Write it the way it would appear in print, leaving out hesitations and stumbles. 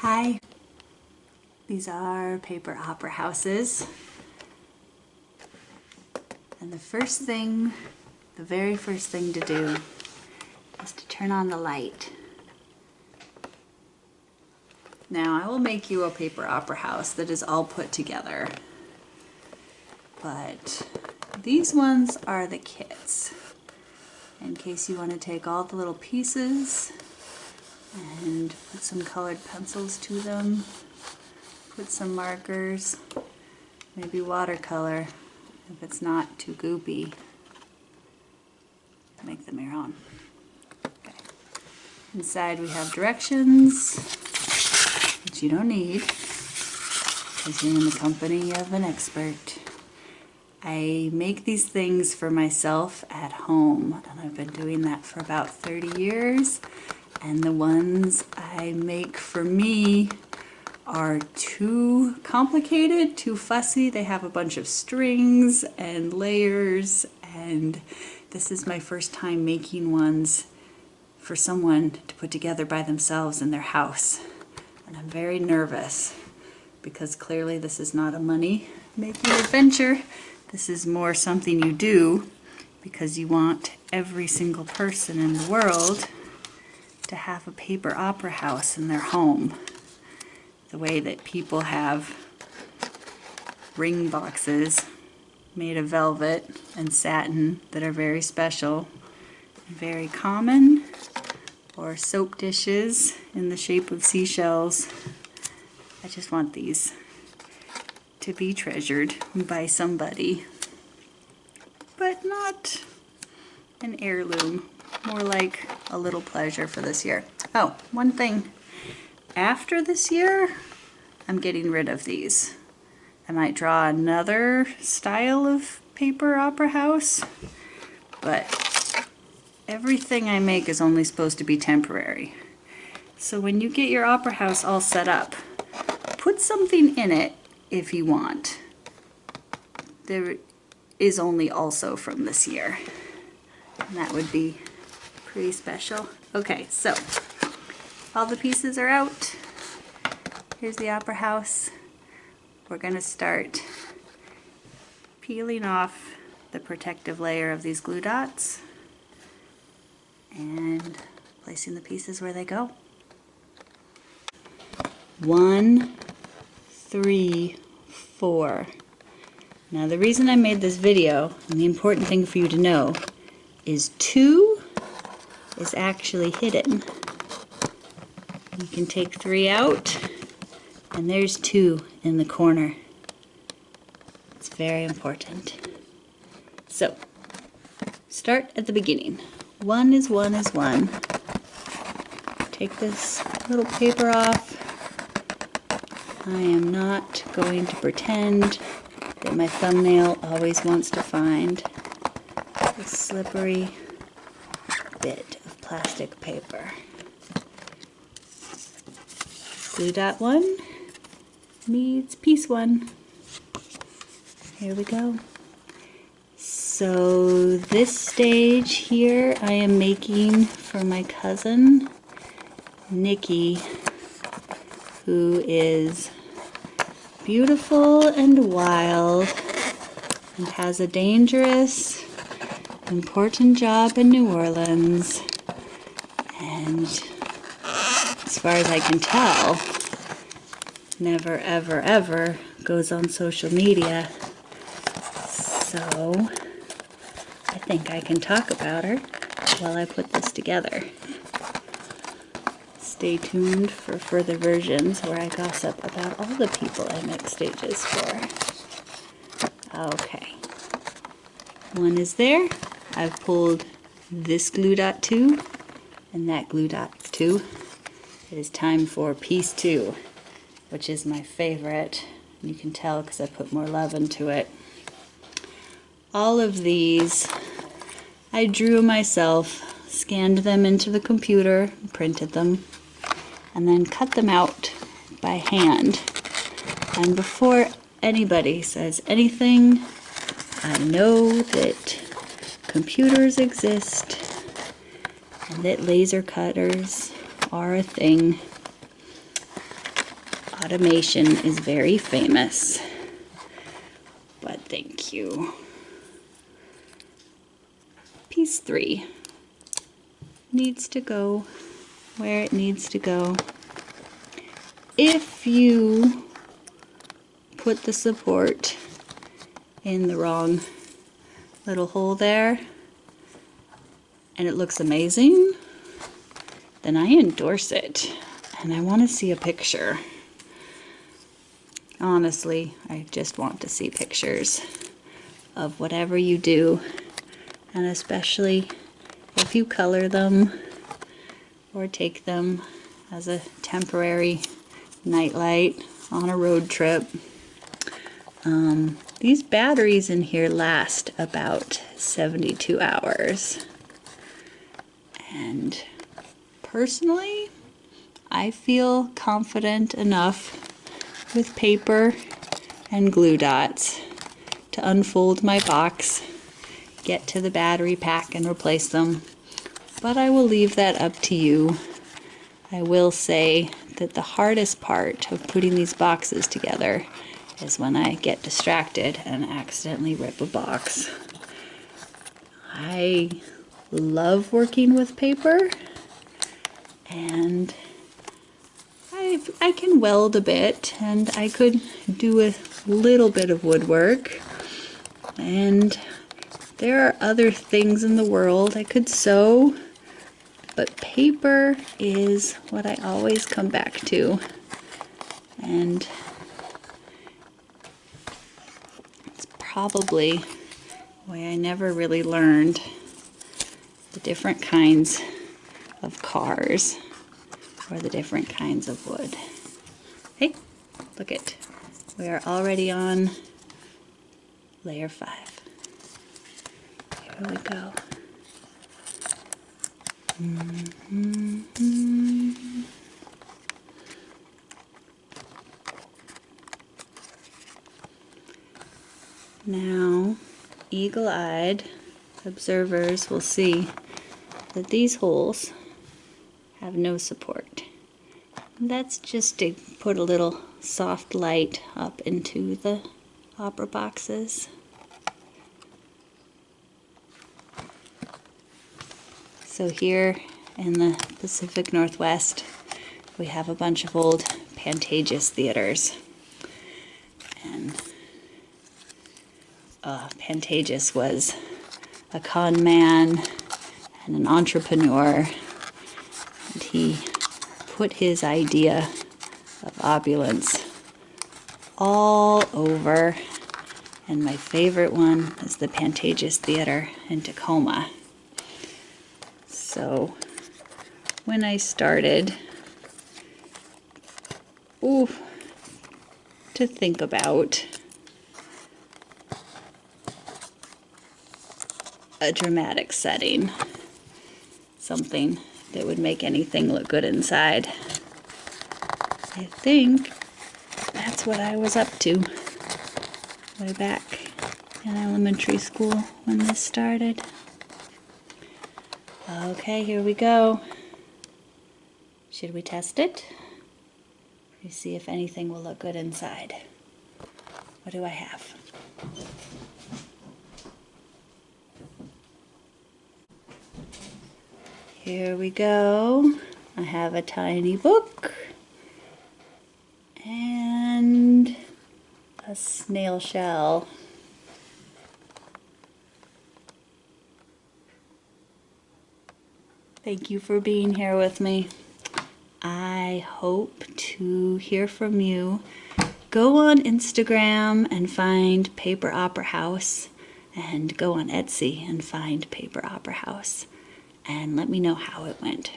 Hi, these are paper opera houses, and the very first thing to do is to turn on the light. Now I will make you a paper opera house that is all put together, but these ones are the kits, in case you want to take all the little pieces and put some colored pencils to them, put some markers, maybe watercolor if it's not too goopy. Make them your own. Okay. Inside we have directions, which you don't need because you're in the company of an expert. I make these things for myself at home, and I've been doing that for about 30 years. And the ones I make for me are too complicated, too fussy. They have a bunch of strings and layers, and this is my first time making ones for someone to put together by themselves in their house. And I'm very nervous because clearly this is not a money-making adventure. This is more something you do because you want every single person in the world to have a paper opera house in their home. The way that people have ring boxes made of velvet and satin that are very special and very common, or soap dishes in the shape of seashells. I just want these to be treasured by somebody, but not an heirloom. More like a little pleasure for this year. Oh, one thing. After this year, I'm getting rid of these. I might draw another style of paper opera house, but everything I make is only supposed to be temporary. So when you get your opera house all set up, put something in it if you want. There is only also from this year, and that would be pretty special. Okay, so all the pieces are out. Here's the opera house. We're going to start peeling off the protective layer of these glue dots and placing the pieces where they go. 1, 3, 4. Now the reason I made this video, and the important thing for you to know, is 2 is actually hidden. You can take 3 out, and there's 2 in the corner. It's very important. So, start at the beginning. 1 is 1 is 1. Take this little paper off. I am not going to pretend that my thumbnail always wants to find this slippery bit of plastic paper. Glue dot 1 needs piece 1. Here we go. So this stage here I am making for my cousin Nikki, who is beautiful and wild and has a dangerous, important job in New Orleans, and as far as I can tell, never ever ever goes on social media. So I think I can talk about her while I put this together. Stay tuned for further versions where I gossip about all the people I make stages for. Okay. 1 is there. I've pulled this glue dot 2 and that glue dot 2. It is time for piece 2, which is my favorite. You can tell because I put more love into it. All of these I drew myself, scanned them into the computer, printed them, and then cut them out by hand. And before anybody says anything, I know that computers exist and that laser cutters are a thing. automation is very famous, but thank you. Piece 3 needs to go where it needs to go. If you put the support in the wrong little hole there and it looks amazing, then I endorse it and I want to see a picture. Honestly, I just want to see pictures of whatever you do, and especially if you color them or take them as a temporary nightlight on a road trip. These batteries in here last about 72 hours. And personally, I feel confident enough with paper and glue dots to unfold my box, get to the battery pack and replace them. But I will leave that up to you. I will say that the hardest part of putting these boxes together is when I get distracted and accidentally rip a box. I love working with paper, and I can weld a bit, and I could do a little bit of woodwork, and there are other things in the world I could sew, but paper is what I always come back to. And it's probably why I never really learned the different kinds of cars or the different kinds of wood. Hey, look it. We are already on layer 5. Here we go. Now, eagle-eyed observers will see that these holes have no support. That's just to put a little soft light up into the opera boxes. So here in the Pacific Northwest, we have a bunch of old Pantages theaters. And Pantages was a con man and an entrepreneur, and he put his idea of opulence all over, and my favorite one is the Pantages Theater in Tacoma. So when I started to think about a dramatic setting, something that would make anything look good inside, I think that's what I was up to way back in elementary school when this started. Okay, here we go. Should we test it? We see if anything will look good inside. What do I have? Here we go. I have a tiny book and a snail shell. Thank you for being here with me. I hope to hear from you. Go on Instagram and find Paper Opera House, and go on Etsy and find Paper Opera House, and let me know how it went.